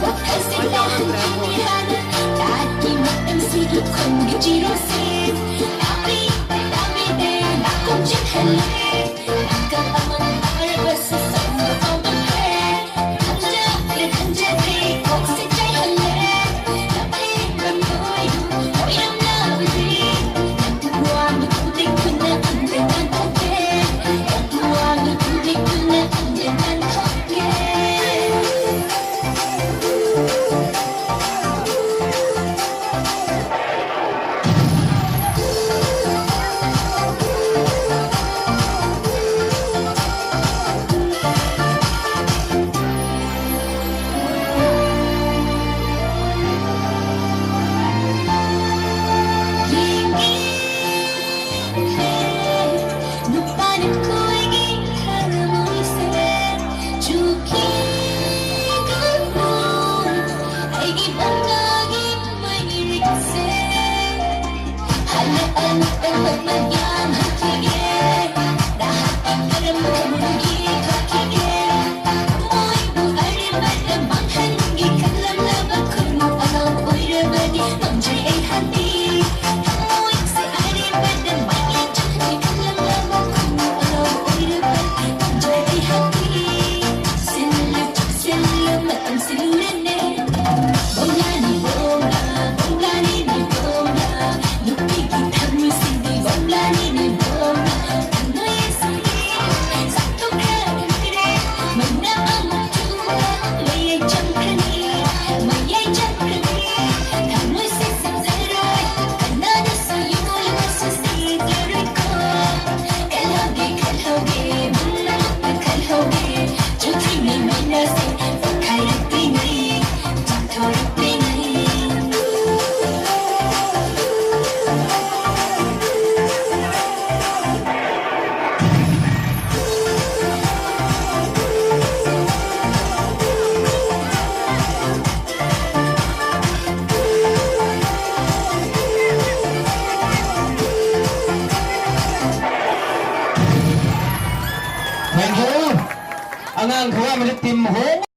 Huwag kasilahan kanihan kahit di matamsilip kung gijirosin Dami, dami din akong jinhalin Nagkataman para sa samba ang bangkay Handa, handa din kung si Jay halin Lapit, ramoy, hoy ang nabalik Nagtuwang natulig ko na ang ganang tagin Nagtuwang natulig ko na ang ganang tagin Thank you. Ang ang kuha, malit tim ho.